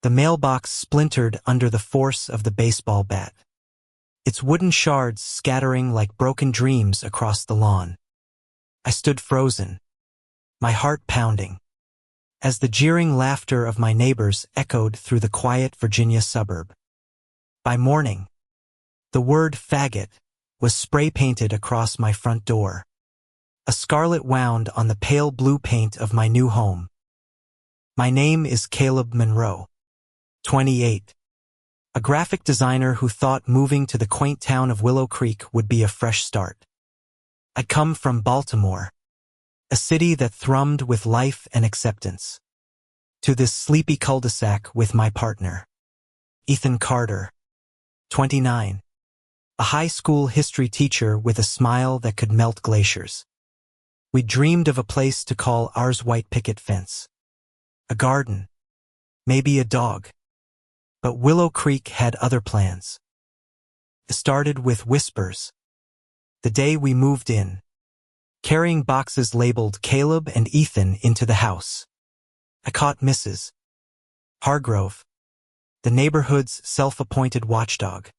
The mailbox splintered under the force of the baseball bat, its wooden shards scattering like broken dreams across the lawn. I stood frozen, my heart pounding, as the jeering laughter of my neighbors echoed through the quiet Virginia suburb. By morning, the word faggot was spray-painted across my front door, a scarlet wound on the pale blue paint of my new home. My name is Caleb Monroe, 28, a graphic designer who thought moving to the quaint town of Willow Creek would be a fresh start. I come from Baltimore, a city that thrummed with life and acceptance, to this sleepy cul-de-sac with my partner, Ethan Carter, 29, a high school history teacher with a smile that could melt glaciers. We dreamed of a place to call ours white picket fence, a garden, maybe a dog. But Willow Creek had other plans. It started with whispers. The day we moved in, carrying boxes labeled Caleb and Ethan into the house, I caught Mrs. Hargrove, the neighborhood's self-appointed watchdog,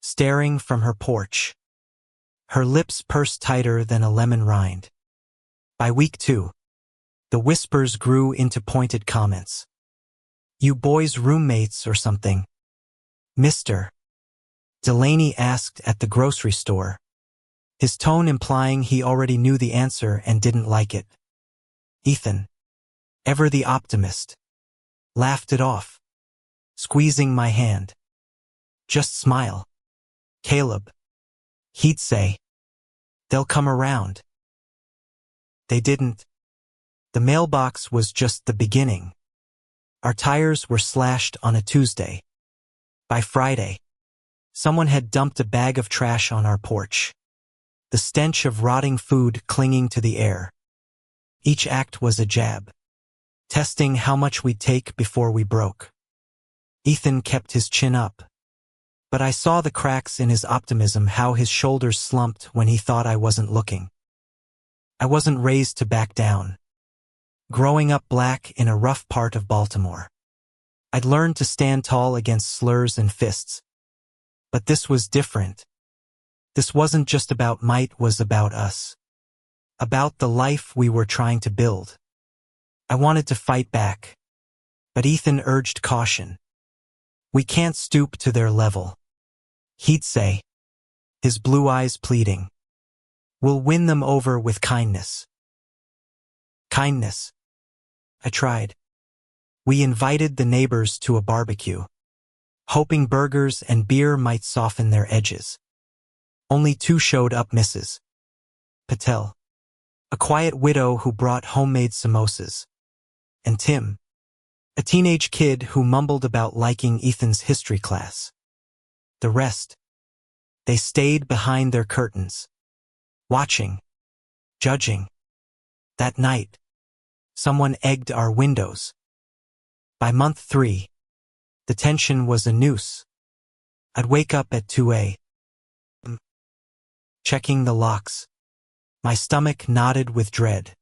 staring from her porch, her lips pursed tighter than a lemon rind. By week 2, the whispers grew into pointed comments. "You boys roommates or something?" Mr. Delaney asked at the grocery store, his tone implying he already knew the answer and didn't like it. Ethan, ever the optimist, laughed it off, squeezing my hand. "Just smile, Caleb," he'd say. "They'll come around." They didn't. The mailbox was just the beginning. Our tires were slashed on a Tuesday. By Friday, someone had dumped a bag of trash on our porch, the stench of rotting food clinging to the air. Each act was a jab, testing how much we'd take before we broke. Ethan kept his chin up, but I saw the cracks in his optimism, how his shoulders slumped when he thought I wasn't looking. I wasn't raised to back down. Growing up black in a rough part of Baltimore, I'd learned to stand tall against slurs and fists. But this was different. This wasn't just about might, it was about us. About the life we were trying to build. I wanted to fight back, but Ethan urged caution. "We can't stoop to their level," he'd say, his blue eyes pleading. "We'll win them over with kindness." Kindness. I tried. We invited the neighbors to a barbecue, hoping burgers and beer might soften their edges. Only 2 showed up: Mrs. Patel, a quiet widow who brought homemade samosas, and Tim, a teenage kid who mumbled about liking Ethan's history class. The rest, they stayed behind their curtains, watching, judging. That night, someone egged our windows. By month 3, the tension was a noose. I'd wake up at 2 a.m., checking the locks. My stomach knotted with dread.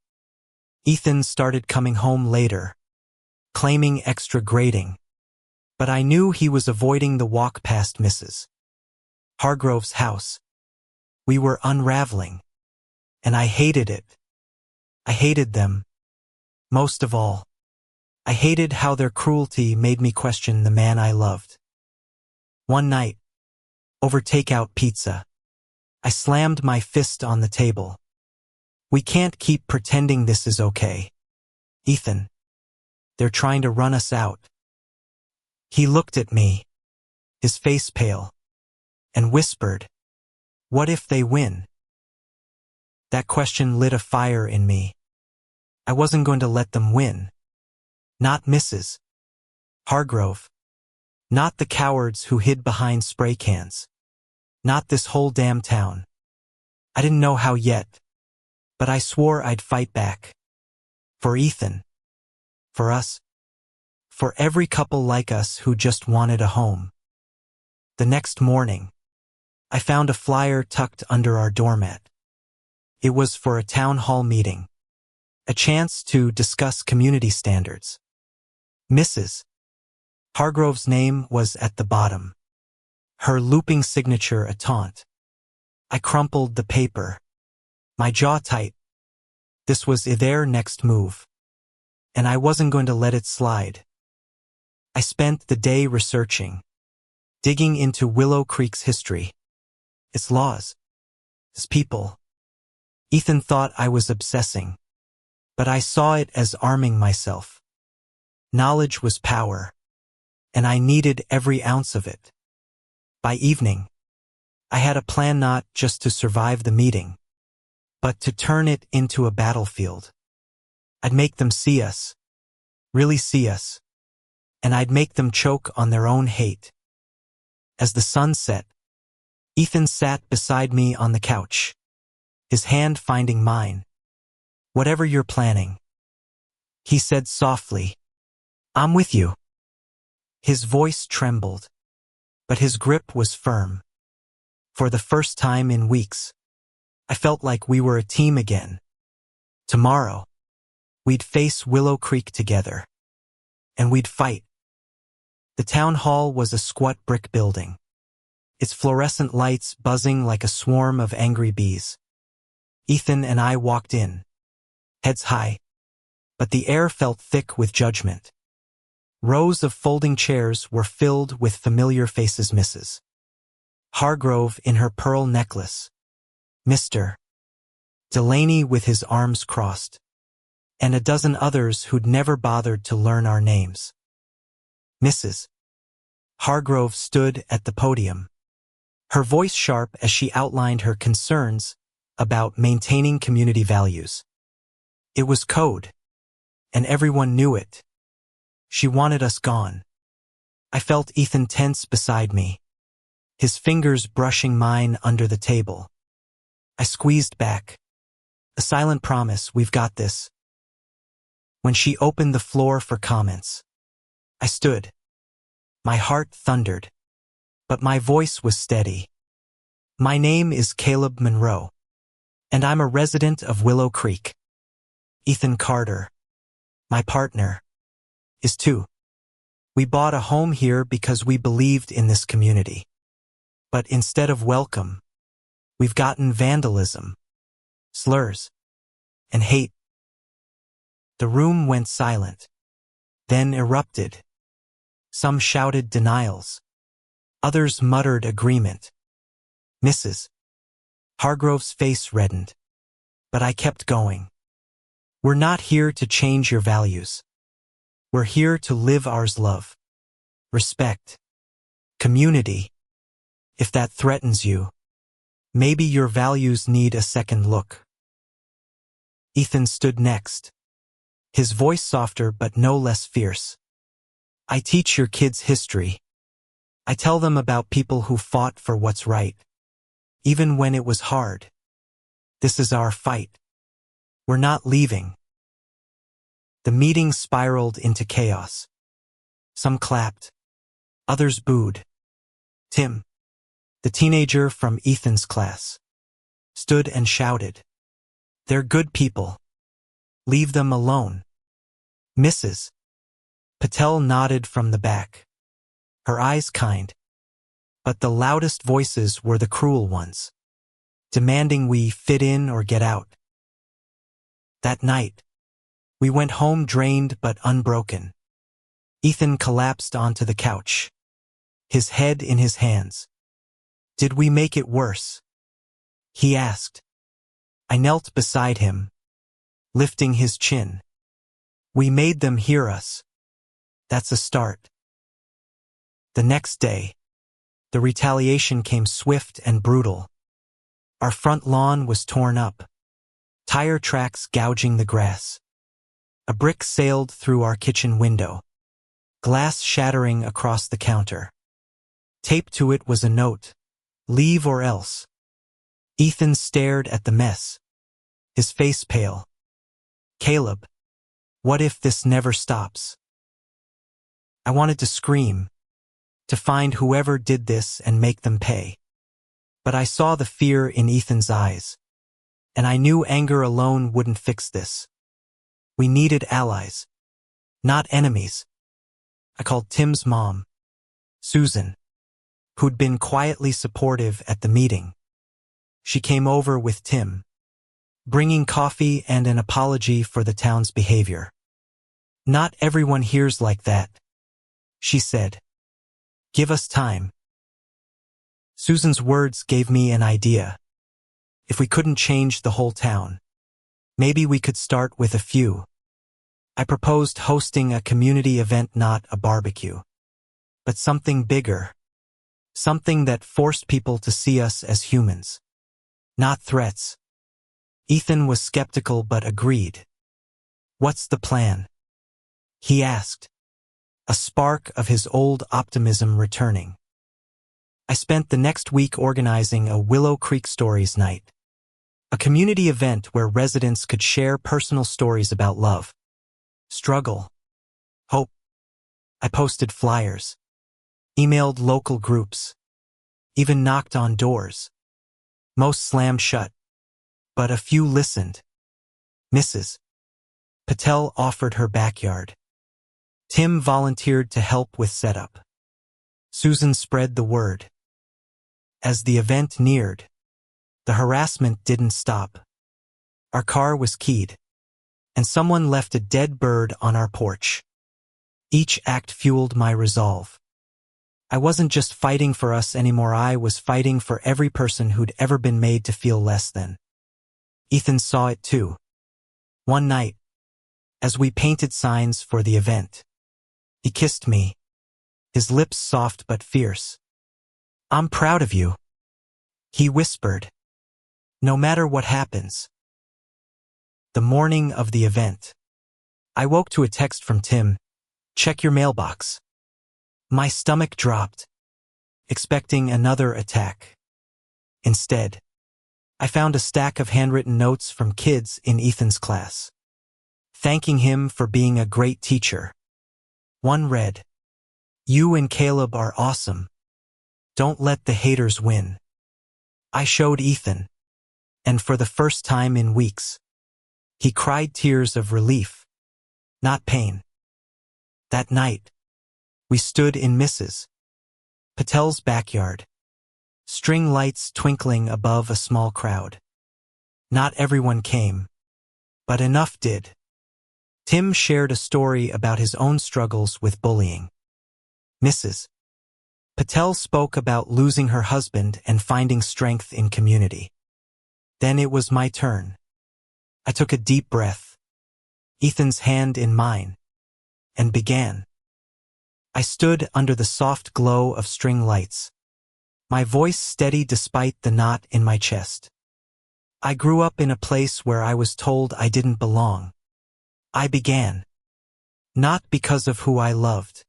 Ethan started coming home later, claiming extra grading, but I knew he was avoiding the walk past Mrs. Hargrove's house. We were unraveling, and I hated it. I hated them. Most of all, I hated how their cruelty made me question the man I loved. One night, over takeout pizza, I slammed my fist on the table. "We can't keep pretending this is okay, Ethan. They're trying to run us out." He looked at me, his face pale, and whispered, "What if they win?" That question lit a fire in me. I wasn't going to let them win. Not Mrs. Hargrove. Not the cowards who hid behind spray cans. Not this whole damn town. I didn't know how yet, but I swore I'd fight back. For Ethan. For us. For every couple like us who just wanted a home. The next morning, I found a flyer tucked under our doormat. It was for a town hall meeting. A chance to discuss community standards. Mrs. Hargrove's name was at the bottom, her looping signature a taunt. I crumpled the paper, my jaw tight. This was their next move, and I wasn't going to let it slide. I spent the day researching, digging into Willow Creek's history, its laws, its people. Ethan thought I was obsessing, but I saw it as arming myself. Knowledge was power, and I needed every ounce of it. By evening, I had a plan not just to survive the meeting, but to turn it into a battlefield. I'd make them see us, really see us, and I'd make them choke on their own hate. As the sun set, Ethan sat beside me on the couch, his hand finding mine. "Whatever you're planning," he said softly, "I'm with you." His voice trembled, but his grip was firm. For the first time in weeks, I felt like we were a team again. Tomorrow, we'd face Willow Creek together, and we'd fight. The town hall was a squat brick building, its fluorescent lights buzzing like a swarm of angry bees. Ethan and I walked in, heads high, but the air felt thick with judgment. Rows of folding chairs were filled with familiar faces. Mrs. Hargrove in her pearl necklace, Mr. Delaney with his arms crossed, and a dozen others who'd never bothered to learn our names. Mrs. Hargrove stood at the podium, her voice sharp as she outlined her concerns about maintaining community values. It was code, and everyone knew it. She wanted us gone. I felt Ethan tense beside me, his fingers brushing mine under the table. I squeezed back. A silent promise, "We've got this." When she opened the floor for comments, I stood. My heart thundered, but my voice was steady. "My name is Caleb Monroe, and I'm a resident of Willow Creek. Ethan Carter, my partner, is too. We bought a home here because we believed in this community. But instead of welcome, we've gotten vandalism, slurs, and hate." The room went silent, then erupted. Some shouted denials. Others muttered agreement. Mrs. Hargrove's face reddened, but I kept going. "We're not here to change your values. We're here to live ours: love, respect, community. If that threatens you, maybe your values need a second look." Ethan stood next, his voice softer but no less fierce. "I teach your kids history. I tell them about people who fought for what's right, even when it was hard. This is our fight. We're not leaving." The meeting spiraled into chaos. Some clapped, others booed. Tim, the teenager from Ethan's class, stood and shouted, "They're good people. Leave them alone." Mrs. Patel nodded from the back, her eyes kind, but the loudest voices were the cruel ones, demanding we fit in or get out. That night, we went home drained but unbroken. Ethan collapsed onto the couch, his head in his hands. "Did we make it worse?" he asked. I knelt beside him, lifting his chin. "We made them hear us. That's a start." The next day, the retaliation came swift and brutal. Our front lawn was torn up, tire tracks gouging the grass. A brick sailed through our kitchen window, glass shattering across the counter. Taped to it was a note, "Leave or else." Ethan stared at the mess, his face pale. "Caleb, what if this never stops?" I wanted to scream, to find whoever did this and make them pay. But I saw the fear in Ethan's eyes, and I knew anger alone wouldn't fix this. We needed allies, not enemies. I called Tim's mom, Susan, who'd been quietly supportive at the meeting. She came over with Tim, bringing coffee and an apology for the town's behavior. "Not everyone hears like that," she said. "Give us time." Susan's words gave me an idea. If we couldn't change the whole town, maybe we could start with a few. I proposed hosting a community event, not a barbecue, but something bigger, something that forced people to see us as humans, not threats. Ethan was skeptical but agreed. "What's the plan?" he asked, a spark of his old optimism returning. I spent the next week organizing a Willow Creek Stories night, a community event where residents could share personal stories about love, struggle, hope. I posted flyers, emailed local groups, even knocked on doors. Most slammed shut, but a few listened. Mrs. Patel offered her backyard. Tim volunteered to help with setup. Susan spread the word. As the event neared, the harassment didn't stop. Our car was keyed, and someone left a dead bird on our porch. Each act fueled my resolve. I wasn't just fighting for us anymore, I was fighting for every person who'd ever been made to feel less than. Ethan saw it too. One night, as we painted signs for the event, he kissed me, his lips soft but fierce. "I'm proud of you," he whispered. "No matter what happens." The morning of the event, I woke to a text from Tim, "Check your mailbox." My stomach dropped, expecting another attack. Instead, I found a stack of handwritten notes from kids in Ethan's class, thanking him for being a great teacher. One read, "You and Caleb are awesome. Don't let the haters win." I showed Ethan, and for the first time in weeks, he cried tears of relief, not pain. That night, we stood in Mrs. Patel's backyard, string lights twinkling above a small crowd. Not everyone came, but enough did. Tim shared a story about his own struggles with bullying. Mrs. Patel spoke about losing her husband and finding strength in community. Then it was my turn. I took a deep breath, Ethan's hand in mine, and began. I stood under the soft glow of string lights, my voice steady despite the knot in my chest. I grew up in a place where I was told I didn't belong. I began. Not because of who I loved,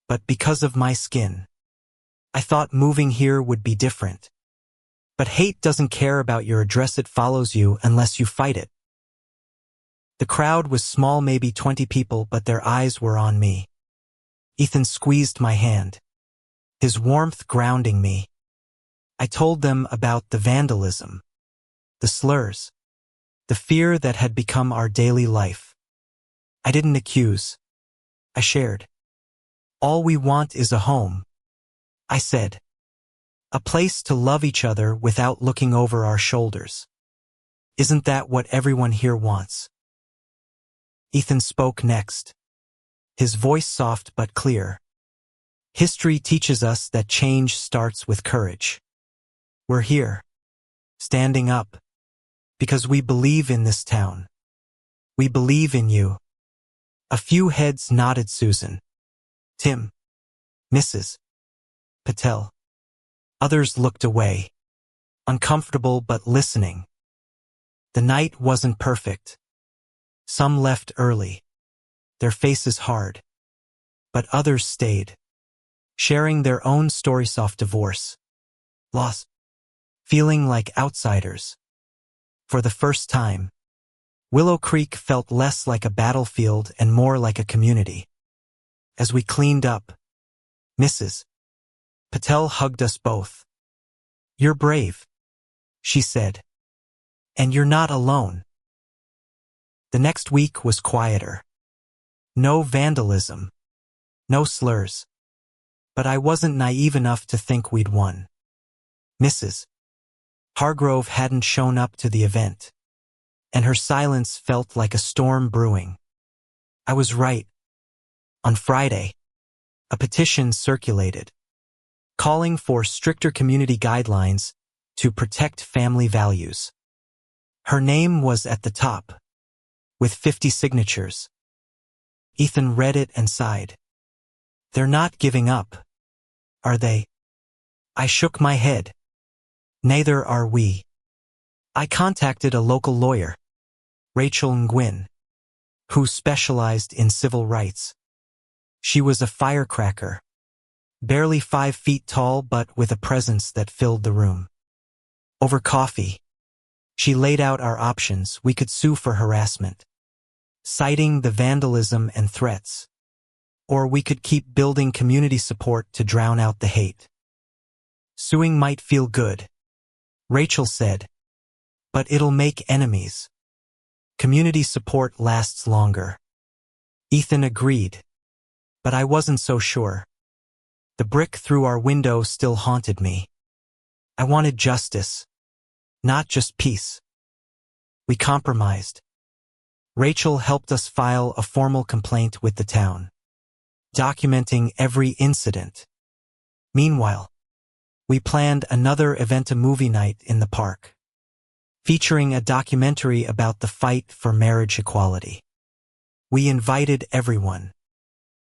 but because of my skin. I thought moving here would be different. But hate doesn't care about your address, it follows you unless you fight it. The crowd was small, maybe 20 people, but their eyes were on me. Ethan squeezed my hand, his warmth grounding me. I told them about the vandalism, the slurs, the fear that had become our daily life. I didn't accuse. I shared. "All we want is a home," I said. "A place to love each other without looking over our shoulders. Isn't that what everyone here wants?" Ethan spoke next, his voice soft but clear. "History teaches us that change starts with courage. We're here, standing up, because we believe in this town. We believe in you." A few heads nodded. Susan, Tim, Mrs. Patel. Others looked away, uncomfortable but listening. The night wasn't perfect. Some left early, their faces hard, but others stayed, sharing their own stories of divorce, loss, feeling like outsiders. For the first time, Willow Creek felt less like a battlefield and more like a community. As we cleaned up, Mrs. Patel hugged us both. "You're brave," she said. "And you're not alone." The next week was quieter. No vandalism, No slurs. But I wasn't naive enough to think we'd won. Mrs. Hargrove hadn't shown up to the event, and her silence felt like a storm brewing. I was right. On Friday, a petition circulated, calling for stricter community guidelines to protect family values. Her name was at the top, with 50 signatures. Ethan read it and sighed. They're not giving up, are they? I shook my head. Neither are we. I contacted a local lawyer, Rachel Nguyen, who specialized in civil rights. She was a firecracker, barely 5 feet tall but with a presence that filled the room. Over coffee, she laid out our options. We could sue for harassment, citing the vandalism and threats, or we could keep building community support to drown out the hate. Suing might feel good, Rachel said, but it'll make enemies. Community support lasts longer. Ethan agreed, but I wasn't so sure. The brick through our window still haunted me. I wanted justice, not just peace. We compromised. Rachel helped us file a formal complaint with the town, documenting every incident. Meanwhile, we planned another event, a movie night in the park, featuring a documentary about the fight for marriage equality. We invited everyone,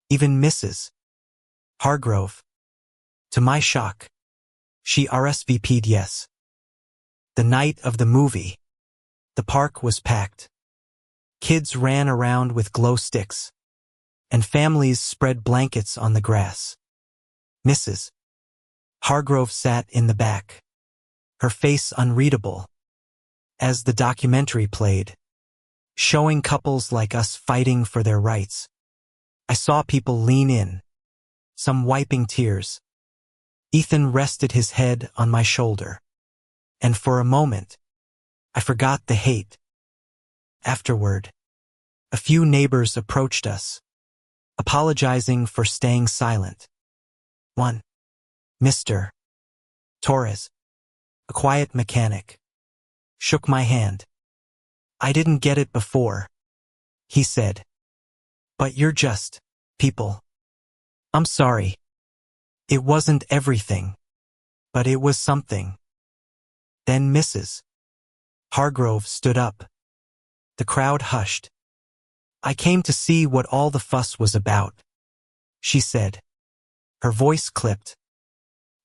even Mrs. Hargrove. To my shock, she RSVP'd yes. The night of the movie, the park was packed. Kids ran around with glow sticks, and families spread blankets on the grass. Mrs. Hargrove sat in the back, her face unreadable, as the documentary played, showing couples like us fighting for their rights. I saw people lean in, some wiping tears. Ethan rested his head on my shoulder, and for a moment, I forgot the hate. Afterward, a few neighbors approached us, apologizing for staying silent. One, Mr. Torres, a quiet mechanic, shook my hand. I didn't get it before, he said. But you're just people. I'm sorry. It wasn't everything, but it was something. Then Mrs. Hargrove stood up. The crowd hushed. I came to see what all the fuss was about, she said. Her voice clipped.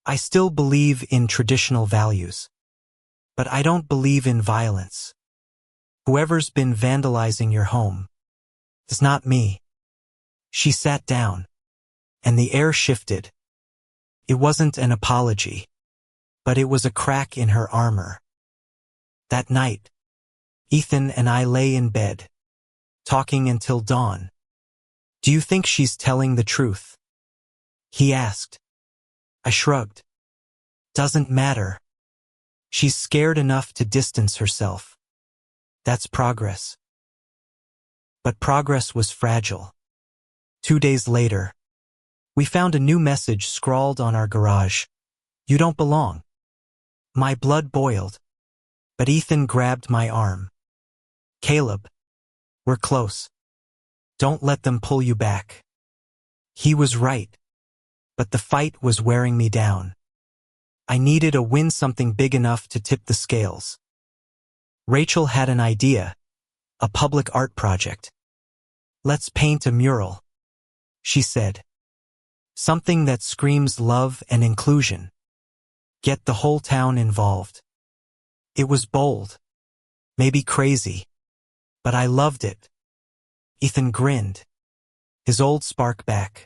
I still believe in traditional values, but I don't believe in violence. Whoever's been vandalizing your home, it's not me. She sat down, and the air shifted. It wasn't an apology, but it was a crack in her armor. That night, Ethan and I lay in bed, talking until dawn. Do you think she's telling the truth? He asked. I shrugged. Doesn't matter. She's scared enough to distance herself. That's progress. But progress was fragile. 2 days later, we found a new message scrawled on our garage. You don't belong. My blood boiled, but Ethan grabbed my arm. Caleb, we're close. Don't let them pull you back. He was right, but the fight was wearing me down. I needed to win something big enough to tip the scales. Rachel had an idea, a public art project. Let's paint a mural, she said. Something that screams love and inclusion. Get the whole town involved. It was bold, maybe crazy, but I loved it. Ethan grinned, his old spark back.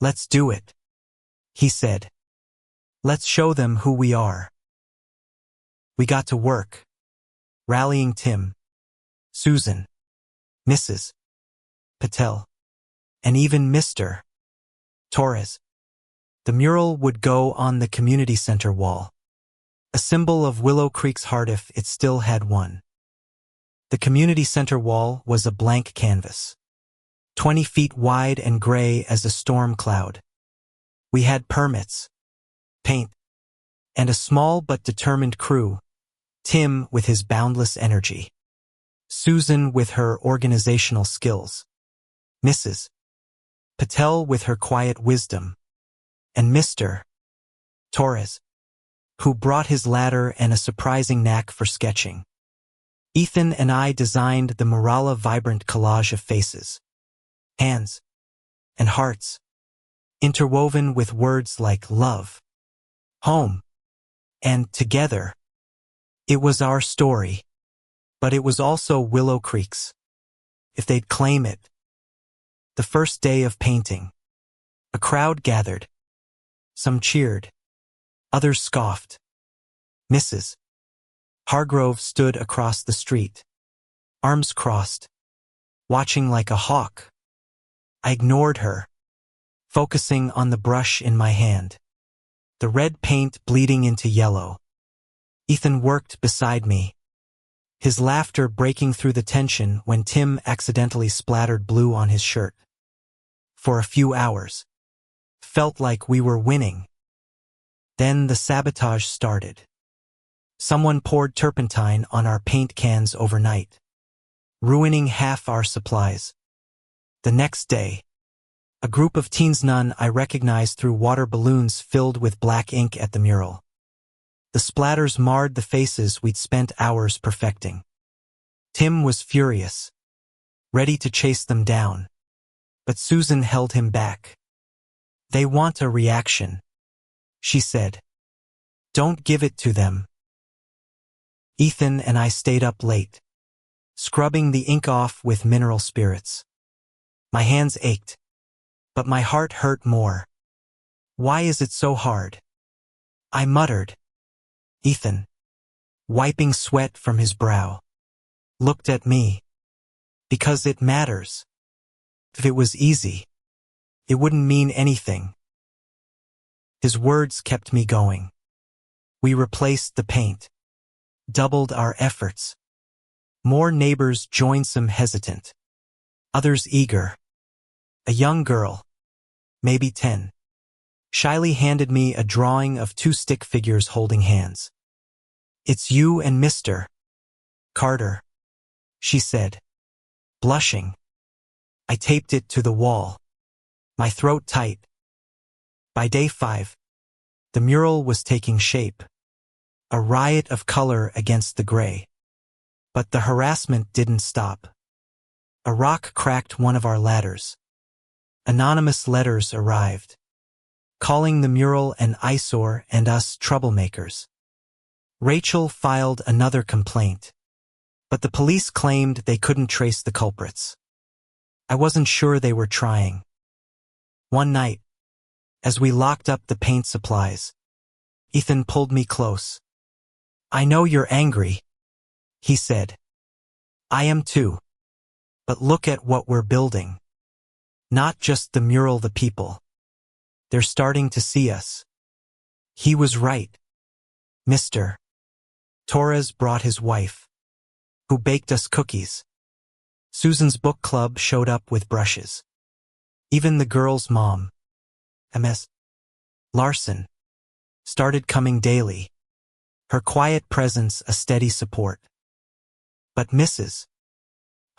Let's do it, he said. Let's show them who we are. We got to work, rallying Tim, Susan, Mrs. Patel, and even Mr. Torres. The mural would go on the community center wall, a symbol of Willow Creek's heart if it still had one. The community center wall was a blank canvas. 20 feet wide and gray as a storm cloud. We had permits, paint, and a small but determined crew, Tim with his boundless energy, Susan with her organizational skills, Mrs. Patel with her quiet wisdom, and Mr. Torres, who brought his ladder and a surprising knack for sketching. Ethan and I designed the Murala vibrant collage of faces, hands, and hearts, interwoven with words like love, home, and together. It was our story, but it was also Willow Creek's, if they'd claim it. The first day of painting, a crowd gathered. Some cheered, others scoffed. Mrs. Hargrove stood across the street, arms crossed, watching like a hawk. I ignored her, focusing on the brush in my hand, the red paint bleeding into yellow. Ethan worked beside me, his laughter breaking through the tension when Tim accidentally splattered blue on his shirt. For a few hours, felt like we were winning. Then the sabotage started. Someone poured turpentine on our paint cans overnight, ruining half our supplies. The next day, a group of teens, none I recognized, threw water balloons filled with black ink at the mural. The splatters marred the faces we'd spent hours perfecting. Tim was furious, ready to chase them down, but Susan held him back. "They want a reaction," she said. "Don't give it to them." Ethan and I stayed up late, scrubbing the ink off with mineral spirits. My hands ached, but my heart hurt more. "Why is it so hard?" I muttered. Ethan, wiping sweat from his brow, looked at me. "Because it matters. If it was easy, it wouldn't mean anything." His words kept me going. We replaced the paint, doubled our efforts. More neighbors joined, some hesitant, others eager. A young girl, maybe 10, shyly handed me a drawing of 2 stick figures holding hands. "It's you and Mr. Carter," she said, blushing. I taped it to the wall, my throat tight. By day 5, the mural was taking shape, a riot of color against the gray. But the harassment didn't stop. A rock cracked one of our ladders. Anonymous letters arrived, calling the mural an eyesore and us troublemakers. Rachel filed another complaint, but the police claimed they couldn't trace the culprits. I wasn't sure they were trying. One night, as we locked up the paint supplies, Ethan pulled me close. "I know you're angry," he said. "I am too. But look at what we're building. Not just the mural, the people. They're starting to see us." He was right. Mr. Torres brought his wife, who baked us cookies. Susan's book club showed up with brushes. Even the girl's mom, Ms. Larson, started coming daily, her quiet presence a steady support. But Mrs.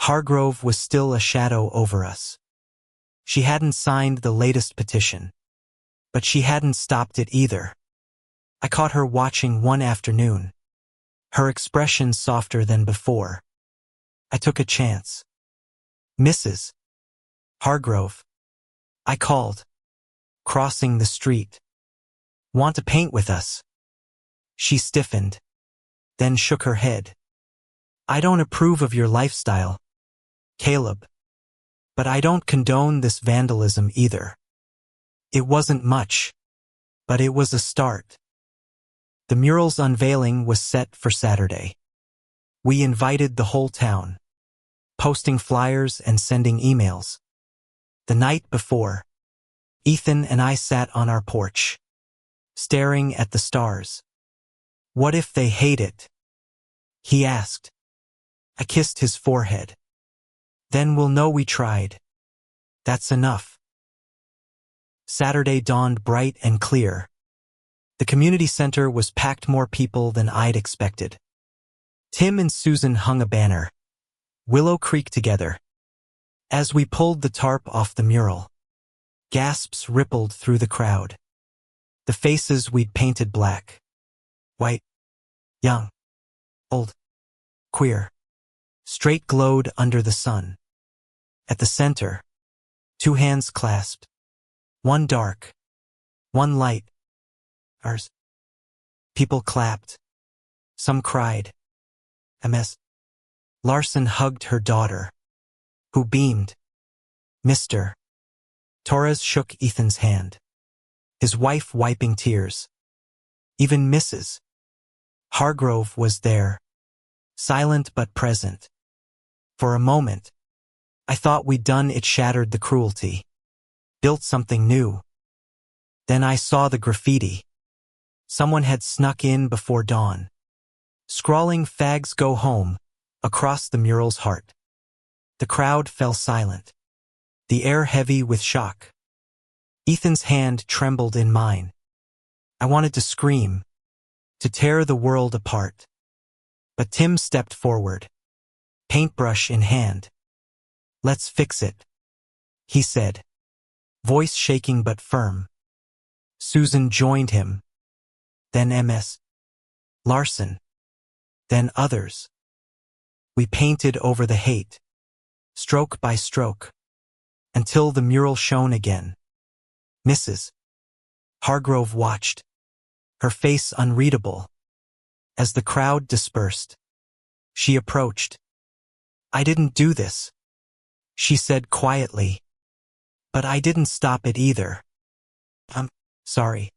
Hargrove was still a shadow over us. She hadn't signed the latest petition, but she hadn't stopped it either. I caught her watching one afternoon, her expression softer than before. I took a chance. "Mrs. Hargrove," I called, crossing the street. "Want to paint with us?" She stiffened, then shook her head. "I don't approve of your lifestyle, Caleb. But I don't condone this vandalism either." It wasn't much, but it was a start. The mural's unveiling was set for Saturday. We invited the whole town, posting flyers and sending emails. The night before, Ethan and I sat on our porch, staring at the stars. "What if they hate it?" he asked. I kissed his forehead. "Then we'll know we tried." That's enough. Saturday dawned bright and clear. The community center was packed more people than I'd expected. Tim and Susan hung a banner, Willow Creek together. As we pulled the tarp off the mural, gasps rippled through the crowd. The faces we'd painted black, white, young, old, queer, straight glowed under the sun. At the center, two hands clasped, one dark, one light, ours. People clapped. Some cried. Ms. Larson hugged her daughter, who beamed. Mr. Torres shook Ethan's hand, his wife wiping tears. Even Mrs. Hargrove was there, silent but present. For a moment, I thought we'd done it, shattered the cruelty, built something new. Then I saw the graffiti. Someone had snuck in before dawn, scrawling "Fags Go Home" across the mural's heart. The crowd fell silent, the air heavy with shock. Ethan's hand trembled in mine. I wanted to scream, to tear the world apart. But Tim stepped forward, paintbrush in hand. "Let's fix it," he said, voice shaking but firm. Susan joined him, then Ms. Larson, then others. We painted over the hate, stroke by stroke, until the mural shone again. Mrs. Hargrove watched, her face unreadable. As the crowd dispersed, she approached. "I didn't do this," she said quietly. "But I didn't stop it either. I'm sorry."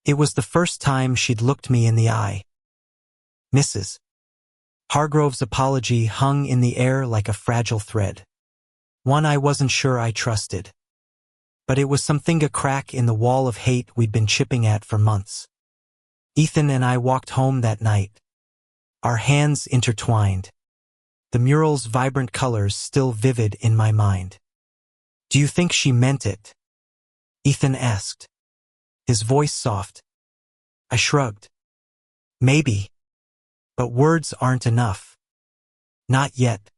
It was the first time she'd looked me in the eye. Mrs. Hargrove's apology hung in the air like a fragile thread, one I wasn't sure I trusted. But it was something, a crack in the wall of hate we'd been chipping at for months. Ethan and I walked home that night, our hands intertwined, the mural's vibrant colors still vivid in my mind. "Do you think she meant it?" Ethan asked, his voice soft. I shrugged. "Maybe. But words aren't enough. Not yet."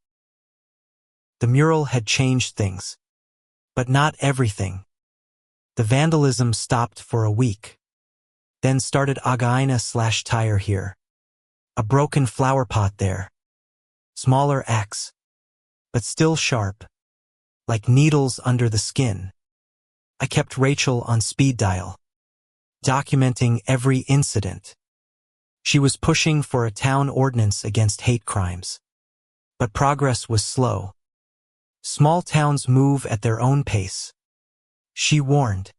The mural had changed things, but not everything. The vandalism stopped for a week. Then started Againa/tire here. A broken flower pot there. Smaller axe, but still sharp, like needles under the skin. I kept Rachel on speed dial, documenting every incident. She was pushing for a town ordinance against hate crimes. But progress was slow. Small towns move at their own pace. She warned,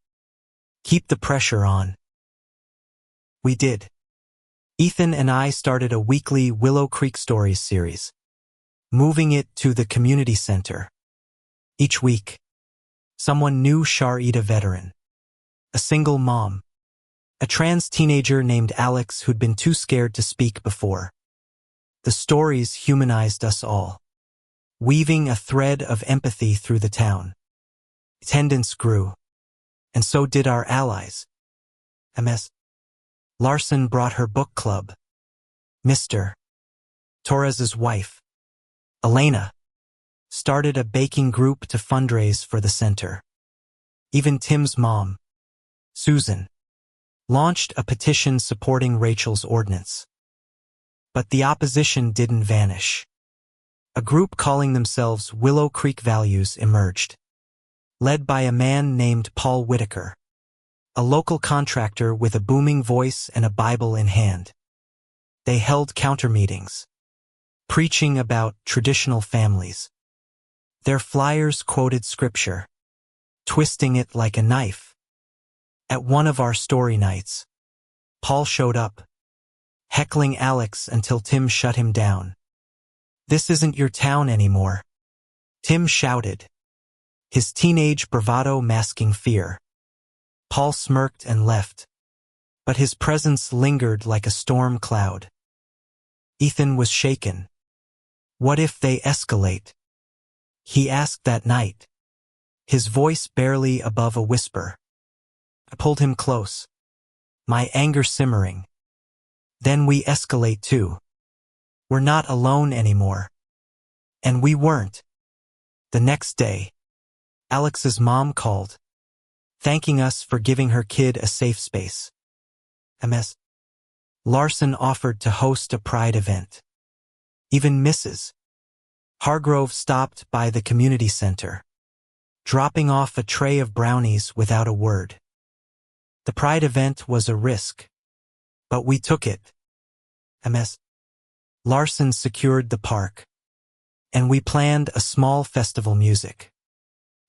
"Keep the pressure on." We did. Ethan and I started a weekly Willow Creek Stories series, moving it to the community center. Each week, someone new: Sharida veteran, a single mom, a trans teenager named Alex who'd been too scared to speak before. The stories humanized us all, weaving a thread of empathy through the town. Attendance grew, and so did our allies. Ms. Larson brought her book club. Mr. Torres's wife, Elena, started a baking group to fundraise for the center. Even Tim's mom, Susan, launched a petition supporting Rachel's ordinance. But the opposition didn't vanish. A group calling themselves Willow Creek Values emerged, led by a man named Paul Whitaker, a local contractor with a booming voice and a Bible in hand. They held counter-meetings, preaching about traditional families. Their flyers quoted scripture, twisting it like a knife. At one of our story nights, Paul showed up, heckling Alex until Tim shut him down. "This isn't your town anymore," Tim shouted, his teenage bravado masking fear. Paul smirked and left, but his presence lingered like a storm cloud. Ethan was shaken. "What if they escalate?" he asked that night, his voice barely above a whisper. I pulled him close, my anger simmering. Then we escalate too. We're not alone anymore. And we weren't. The next day, Alex's mom called, thanking us for giving her kid a safe space. Ms. Larson offered to host a pride event. Even Mrs. Hargrove stopped by the community center, dropping off a tray of brownies without a word. The pride event was a risk, but we took it. Ms. Larson secured the park, and we planned a small festival music.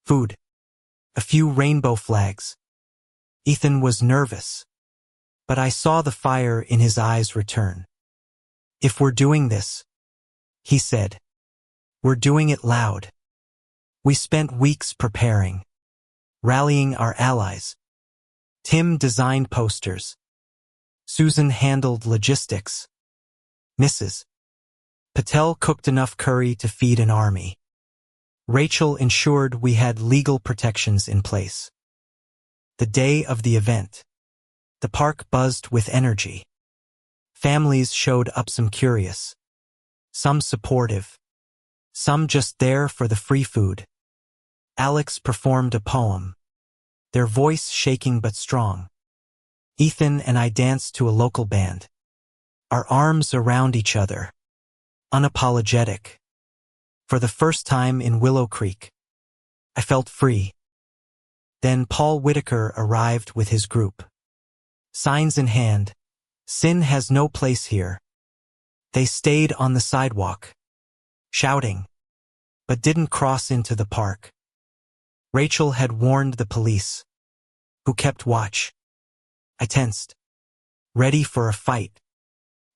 Food. A few rainbow flags. Ethan was nervous, but I saw the fire in his eyes return. If we're doing this, he said, we're doing it loud. We spent weeks preparing, rallying our allies. Tim designed posters. Susan handled logistics. Mrs. Patel cooked enough curry to feed an army. Rachel ensured we had legal protections in place. The day of the event, the park buzzed with energy. Families showed up, some curious, some supportive, some just there for the free food. Alex performed a poem, their voice shaking but strong. Ethan and I danced to a local band, our arms around each other, unapologetic. For the first time in Willow Creek, I felt free. Then Paul Whitaker arrived with his group. Signs in hand, sin has no place here. They stayed on the sidewalk, shouting, but didn't cross into the park. Rachel had warned the police, who kept watch. I tensed, ready for a fight,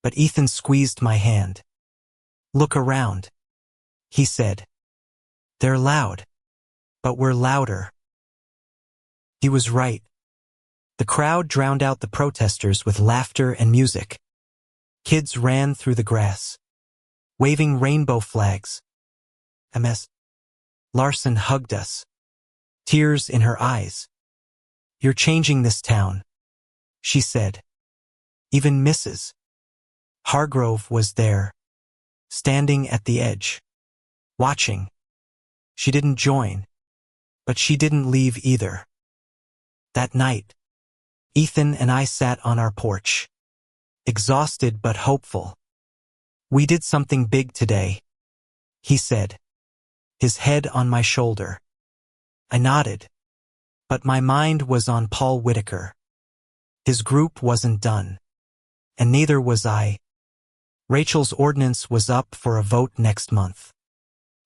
but Ethan squeezed my hand. Look around, he said. They're loud, but we're louder. He was right. The crowd drowned out the protesters with laughter and music. Kids ran through the grass, waving rainbow flags. Ms. Larson hugged us, tears in her eyes. You're changing this town, she said. Even Mrs. Hargrove was there, standing at the edge, watching. She didn't join, but she didn't leave either. That night, Ethan and I sat on our porch, exhausted but hopeful. We did something big today, he said, his head on my shoulder. I nodded, but my mind was on Paul Whitaker. His group wasn't done, and neither was I. Rachel's ordinance was up for a vote next month,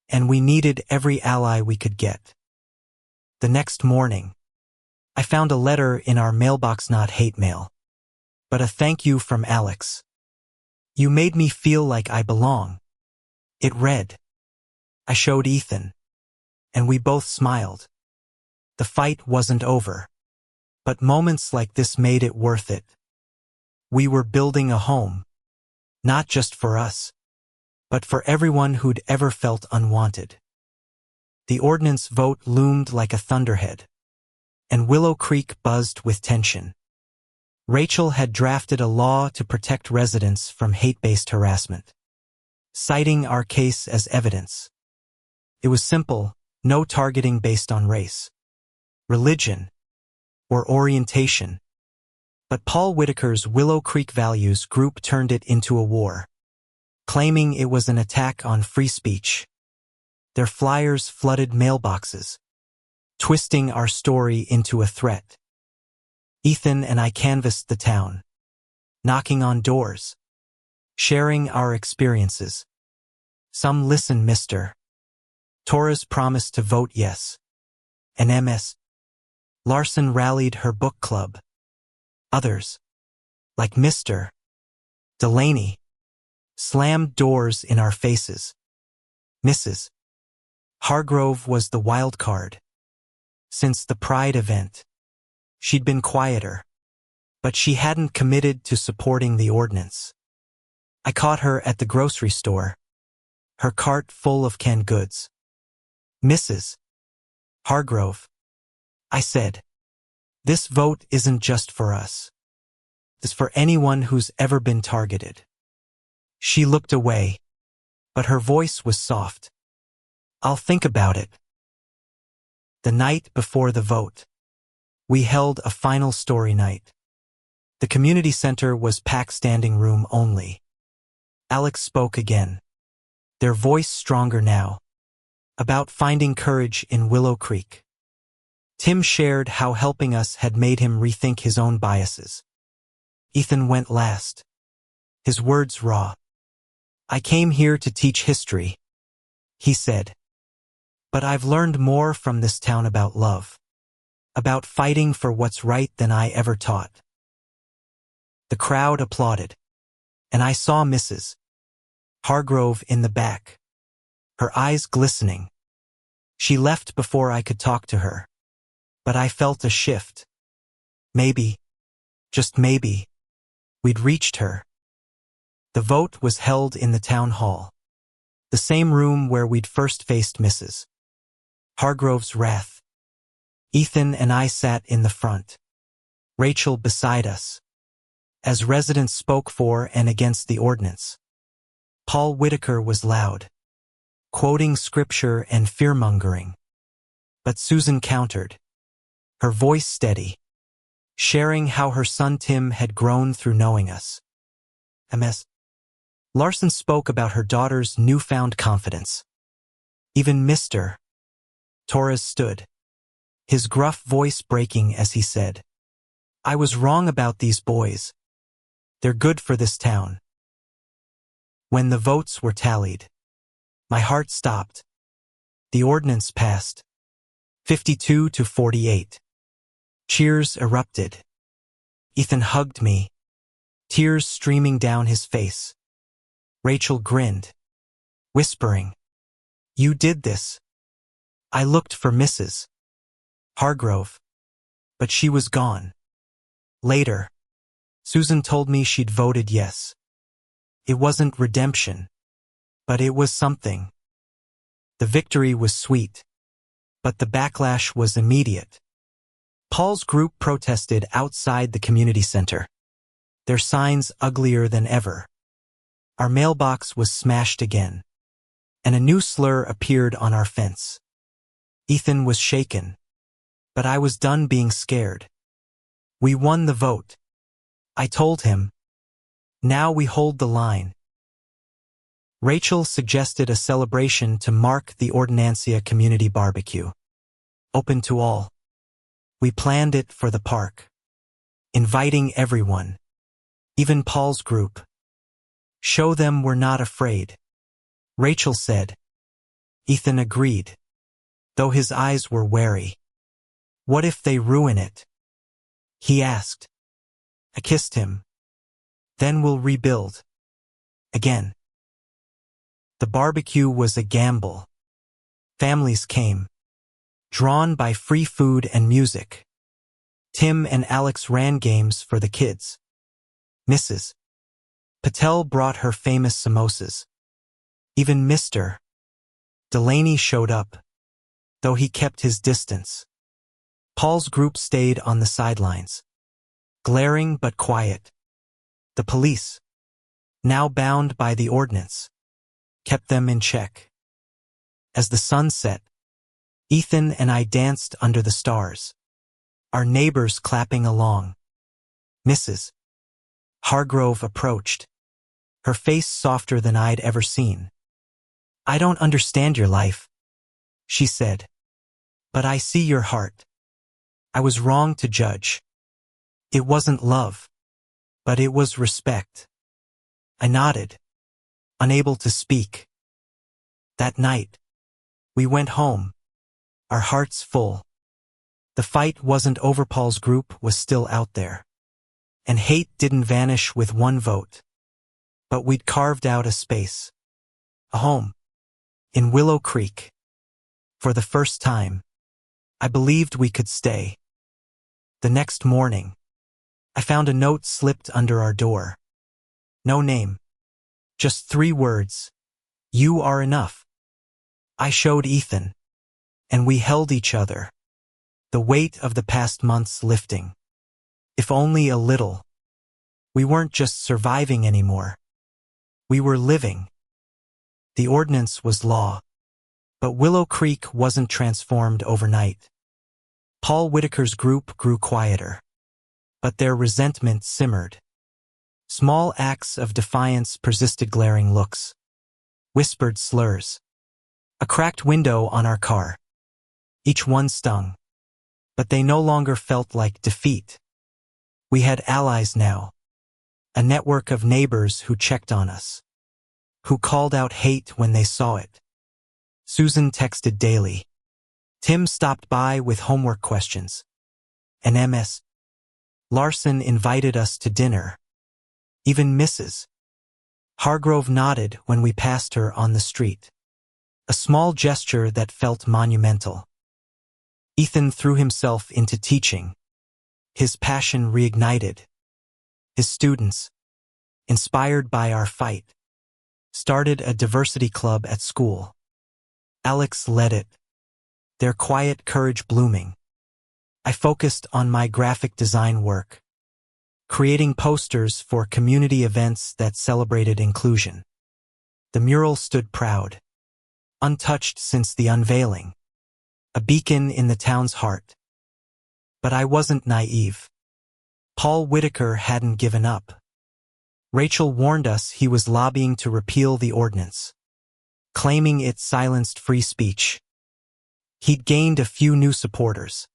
and we needed every ally we could get. The next morning, I found a letter in our mailbox, not hate mail, but a thank you from Alex. You made me feel like I belong. It read. I showed Ethan, and we both smiled. The fight wasn't over, but moments like this made it worth it. We were building a home, not just for us, but for everyone who'd ever felt unwanted. The ordinance vote loomed like a thunderhead, and Willow Creek buzzed with tension. Rachel had drafted a law to protect residents from hate-based harassment, citing our case as evidence. It was simple, no targeting based on race, religion, or orientation. But Paul Whitaker's Willow Creek Values group turned it into a war, claiming it was an attack on free speech. Their flyers flooded mailboxes, twisting our story into a threat. Ethan and I canvassed the town, knocking on doors, sharing our experiences. Some listen, Mr. Torres promised to vote yes, and Ms. Larson rallied her book club. Others, like Mr. Delaney, slammed doors in our faces. Mrs. Hargrove was the wild card. Since the Pride event, she'd been quieter, but she hadn't committed to supporting the ordinance. I caught her at the grocery store, her cart full of canned goods. Mrs. Hargrove, I said, this vote isn't just for us. It's for anyone who's ever been targeted. She looked away, but her voice was soft. I'll think about it. The night before the vote, we held a final story night. The community center was packed, standing room only. Alex spoke again, their voice stronger now, about finding courage in Willow Creek. Tim shared how helping us had made him rethink his own biases. Ethan went last, his words raw. I came here to teach history, he said. But I've learned more from this town about love, about fighting for what's right than I ever taught. The crowd applauded, and I saw Mrs. Hargrove in the back, her eyes glistening. She left before I could talk to her, but I felt a shift. Maybe, just maybe, we'd reached her. The vote was held in the town hall, the same room where we'd first faced Mrs. Hargrove's wrath. Ethan and I sat in the front, Rachel beside us, as residents spoke for and against the ordinance. Paul Whitaker was loud, quoting scripture and fear-mongering. But Susan countered, her voice steady, sharing how her son Tim had grown through knowing us. Ms. Larson spoke about her daughter's newfound confidence. Even Mr. Torres stood, his gruff voice breaking as he said, I was wrong about these boys. They're good for this town. When the votes were tallied, my heart stopped. The ordinance passed, 52-48. Cheers erupted. Ethan hugged me, tears streaming down his face. Rachel grinned, whispering, You did this. I looked for Mrs. Hargrove, but she was gone. Later, Susan told me she'd voted yes. It wasn't redemption, but it was something. The victory was sweet, but the backlash was immediate. Paul's group protested outside the community center, their signs uglier than ever. Our mailbox was smashed again, and a new slur appeared on our fence. Ethan was shaken, but I was done being scared. We won the vote, I told him. Now we hold the line. Rachel suggested a celebration to mark the Ordinancia community barbecue, open to all. We planned it for the park, inviting everyone, even Paul's group. Show them we're not afraid, Rachel said. Ethan agreed, though his eyes were wary. What if they ruin it? He asked. I kissed him. Then we'll rebuild. Again. The barbecue was a gamble. Families came, drawn by free food and music. Tim and Alex ran games for the kids. Mrs. Patel brought her famous samosas. Even Mr. Delaney showed up, though he kept his distance. Paul's group stayed on the sidelines, glaring but quiet. The police, now bound by the ordinance, kept them in check. As the sun set, Ethan and I danced under the stars, our neighbors clapping along. Mrs. Hargrove approached, her face softer than I'd ever seen. I don't understand your life, she said, but I see your heart. I was wrong to judge. It wasn't love, but it was respect. I nodded, unable to speak. That night, we went home, our hearts full. The fight wasn't over. Paul's group was still out there, and hate didn't vanish with one vote. But we'd carved out a space, a home, in Willow Creek. For the first time, I believed we could stay. The next morning, I found a note slipped under our door. No name, just 3 words. You are enough. I showed Ethan, and we held each other, the weight of the past months lifting. If only a little. We weren't just surviving anymore. We were living. The ordinance was law. But Willow Creek wasn't transformed overnight. Paul Whitaker's group grew quieter. But their resentment simmered. Small acts of defiance persisted, glaring looks. Whispered slurs. A cracked window on our car. Each one stung. But they no longer felt like defeat. We had allies now. A network of neighbors who checked on us. Who called out hate when they saw it. Susan texted daily. Tim stopped by with homework questions. And Ms. Larson invited us to dinner. Even Mrs. Hargrove nodded when we passed her on the street. A small gesture that felt monumental. Ethan threw himself into teaching. His passion reignited. His students, inspired by our fight, started a diversity club at school. Alex led it, their quiet courage blooming. I focused on my graphic design work, creating posters for community events that celebrated inclusion. The mural stood proud, untouched since the unveiling, a beacon in the town's heart. But I wasn't naive. Paul Whitaker hadn't given up. Rachel warned us he was lobbying to repeal the ordinance, claiming it silenced free speech. He'd gained a few new supporters,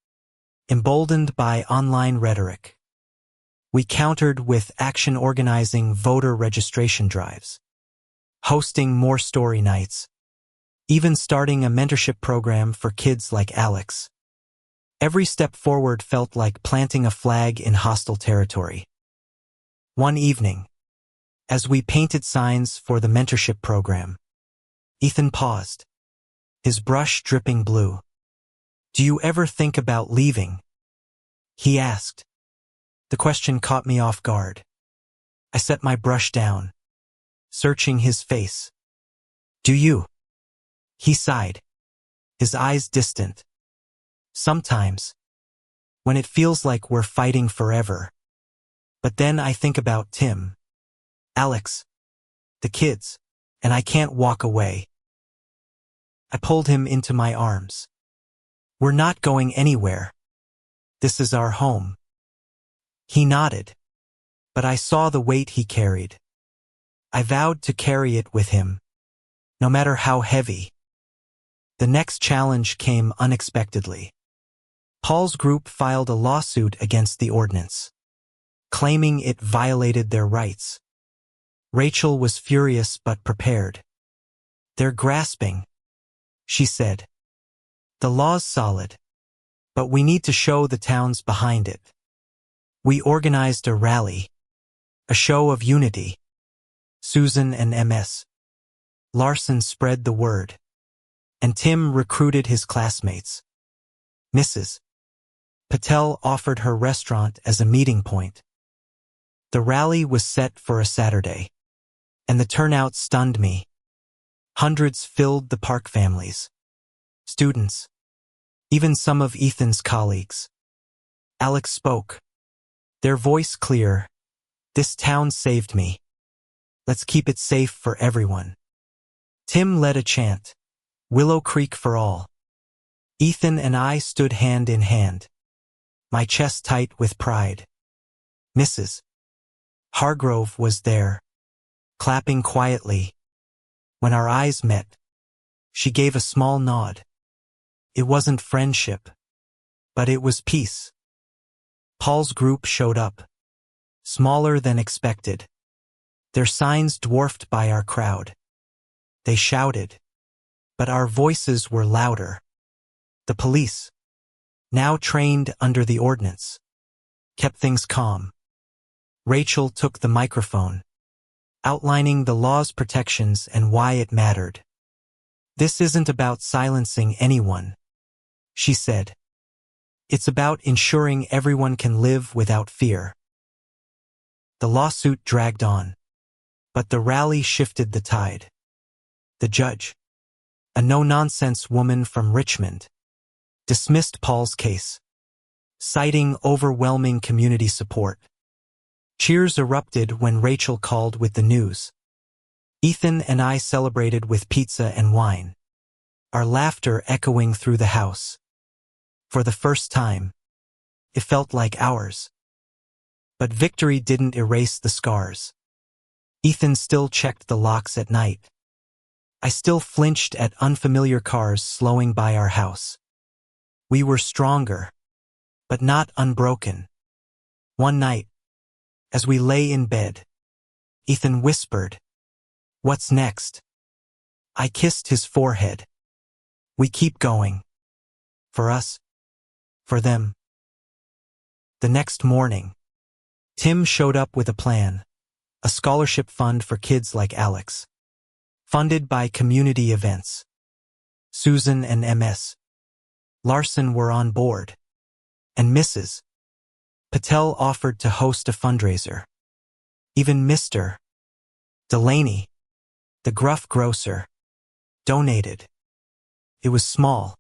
emboldened by online rhetoric. We countered with action, organizing voter registration drives, hosting more story nights, even starting a mentorship program for kids like Alex. Every step forward felt like planting a flag in hostile territory. One evening, as we painted signs for the mentorship program, Ethan paused, his brush dripping blue. "Do you ever think about leaving?" he asked. The question caught me off guard. I set my brush down, searching his face. "Do you?" He sighed, his eyes distant. "Sometimes, when it feels like we're fighting forever. But then I think about Tim, Alex, the kids, and I can't walk away." I pulled him into my arms. "We're not going anywhere. This is our home." He nodded, but I saw the weight he carried. I vowed to carry it with him, no matter how heavy. The next challenge came unexpectedly. Paul's group filed a lawsuit against the ordinance, claiming it violated their rights. Rachel was furious but prepared. "They're grasping," she said. "The law's solid, but we need to show the town's behind it." We organized a rally, a show of unity. Susan and Ms. Larson spread the word, and Tim recruited his classmates. Mrs. Patel offered her restaurant as a meeting point. The rally was set for a Saturday, and the turnout stunned me. Hundreds filled the park, families, students, even some of Ethan's colleagues. Alex spoke, their voice clear. "This town saved me. Let's keep it safe for everyone." Tim led a chant, "Willow Creek for all." Ethan and I stood hand in hand, my chest tight with pride. Mrs. Hargrove was there, clapping quietly. When our eyes met, she gave a small nod. It wasn't friendship, but it was peace. Paul's group showed up, smaller than expected, their signs dwarfed by our crowd. They shouted, but our voices were louder. The police, now trained under the ordinance, kept things calm. Rachel took the microphone, outlining the law's protections and why it mattered. "This isn't about silencing anyone," she said. "It's about ensuring everyone can live without fear." The lawsuit dragged on, but the rally shifted the tide. The judge, a no-nonsense woman from Richmond, dismissed Paul's case, citing overwhelming community support. Cheers erupted when Rachel called with the news. Ethan and I celebrated with pizza and wine, our laughter echoing through the house. For the first time, it felt like hours. But victory didn't erase the scars. Ethan still checked the locks at night. I still flinched at unfamiliar cars slowing by our house. We were stronger, but not unbroken. One night, as we lay in bed, Ethan whispered, "What's next?" I kissed his forehead. We keep going. For us. For them. The next morning, Tim showed up with a plan, a scholarship fund for kids like Alex, funded by community events. Susan and Ms. Larson were on board, and Mrs. Patel offered to host a fundraiser. Even Mr. Delaney, the gruff grocer, donated. It was small,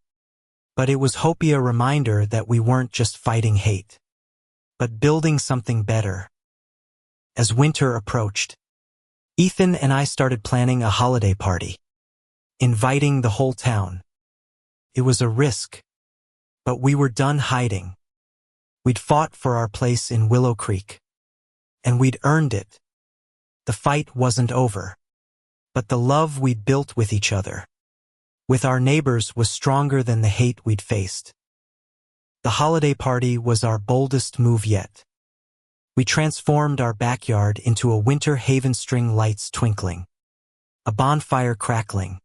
but it was hopefully a reminder that we weren't just fighting hate, but building something better. As winter approached, Ethan and I started planning a holiday party, inviting the whole town. It was a risk, but we were done hiding. We'd fought for our place in Willow Creek, and we'd earned it. The fight wasn't over, but the love we'd built with each other, with our neighbors, was stronger than the hate we'd faced. The holiday party was our boldest move yet. We transformed our backyard into a winter haven, string lights twinkling, a bonfire crackling,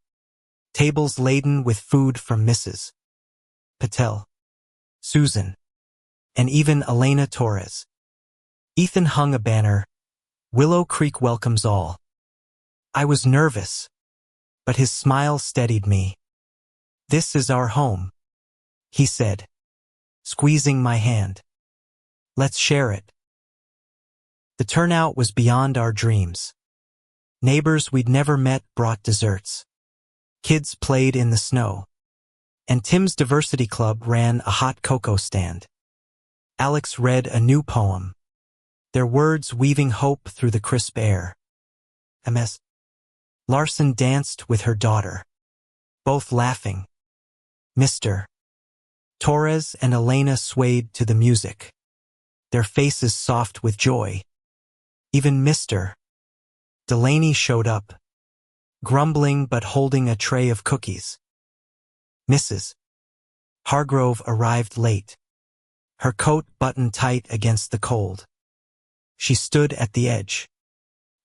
tables laden with food from Mrs. Patel, Susan, and even Elena Torres. Ethan hung a banner, "Willow Creek welcomes all." I was nervous, but his smile steadied me. "This is our home," he said, squeezing my hand. "Let's share it." The turnout was beyond our dreams. Neighbors we'd never met brought desserts. Kids played in the snow, and Tim's Diversity Club ran a hot cocoa stand. Alex read a new poem, their words weaving hope through the crisp air. Ms. Larson danced with her daughter, both laughing. Mr. Torres and Elena swayed to the music, their faces soft with joy. Even Mr. Delaney showed up, grumbling but holding a tray of cookies. Mrs. Hargrove arrived late, her coat buttoned tight against the cold. She stood at the edge,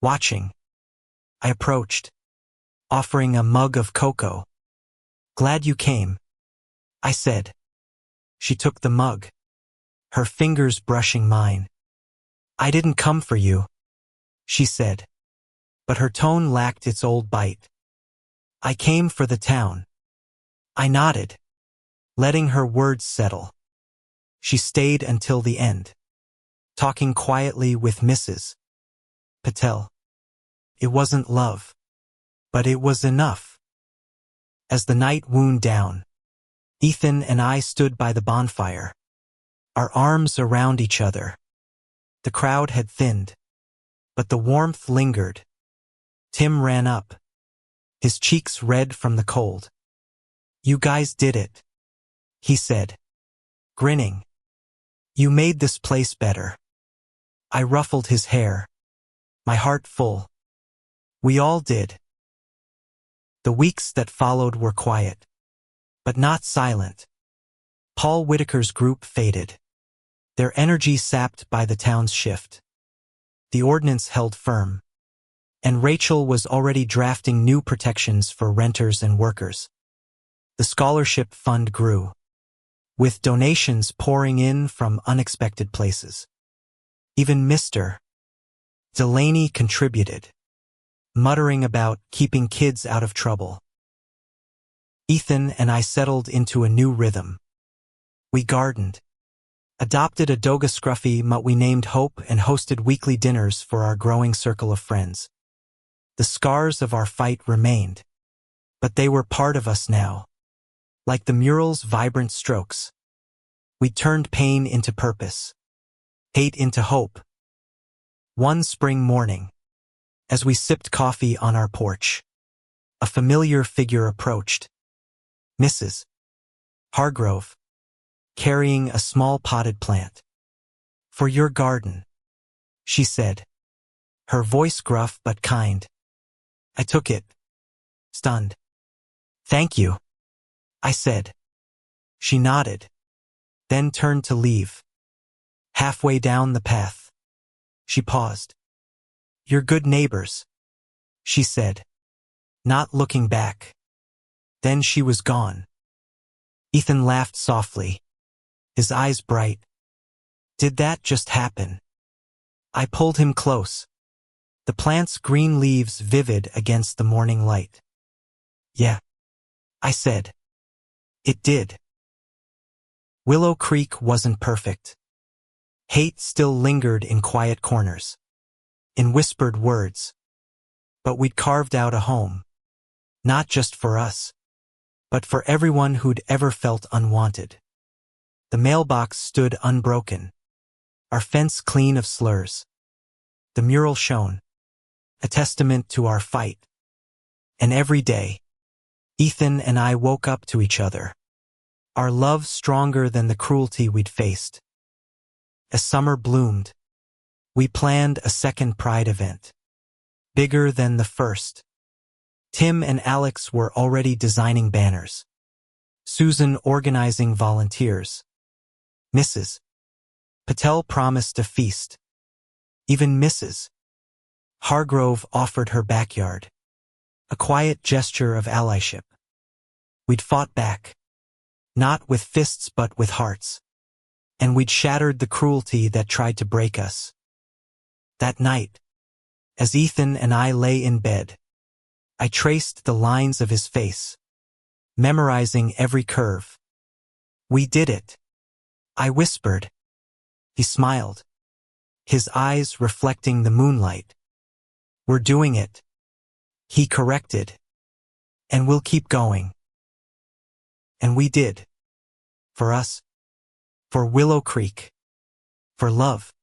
watching. I approached, offering a mug of cocoa. "Glad you came," I said. She took the mug, her fingers brushing mine. "I didn't come for you," she said, but her tone lacked its old bite. "I came for the town." I nodded, letting her words settle. She stayed until the end, talking quietly with Mrs. Patel. It wasn't love, but it was enough. As the night wound down, Ethan and I stood by the bonfire, our arms around each other. The crowd had thinned, but the warmth lingered. Tim ran up, his cheeks red from the cold. "You guys did it," he said, grinning. "You made this place better." I ruffled his hair, my heart full. We all did. The weeks that followed were quiet, but not silent. Paul Whitaker's group faded, their energy sapped by the town's shift. The ordinance held firm, and Rachel was already drafting new protections for renters and workers. The scholarship fund grew, with donations pouring in from unexpected places. Even Mr. Delaney contributed, muttering about keeping kids out of trouble. Ethan and I settled into a new rhythm. We gardened, adopted a Doga Scruffy mutt we named Hope, and hosted weekly dinners for our growing circle of friends. The scars of our fight remained, but they were part of us now. Like the mural's vibrant strokes, we turned pain into purpose, hate into hope. One spring morning, as we sipped coffee on our porch, a familiar figure approached. Mrs. Hargrove, carrying a small potted plant. "For your garden," she said, her voice gruff but kind. I took it, stunned. "Thank you," I said. She nodded, then turned to leave. Halfway down the path, she paused. "You're good neighbors," she said, not looking back. Then she was gone. Ethan laughed softly, his eyes bright. Did that just happen? I pulled him close, the plant's green leaves vivid against the morning light. "Yeah," I said. "It did." Willow Creek wasn't perfect. Hate still lingered in quiet corners, in whispered words. But we'd carved out a home, not just for us, but for everyone who'd ever felt unwanted. The mailbox stood unbroken, our fence clean of slurs. The mural shone, a testament to our fight. And every day, Ethan and I woke up to each other, our love stronger than the cruelty we'd faced. As summer bloomed, we planned a second Pride event, bigger than the first. Tim and Alex were already designing banners, Susan organizing volunteers. Mrs. Patel promised a feast. Even Mrs. Hargrove offered her backyard, a quiet gesture of allyship. We'd fought back, not with fists but with hearts, and we'd shattered the cruelty that tried to break us. That night, as Ethan and I lay in bed, I traced the lines of his face, memorizing every curve. "We did it," I whispered. He smiled, his eyes reflecting the moonlight. "We're doing it," he corrected. "And we'll keep going." And we did. For us. For Willow Creek. For love.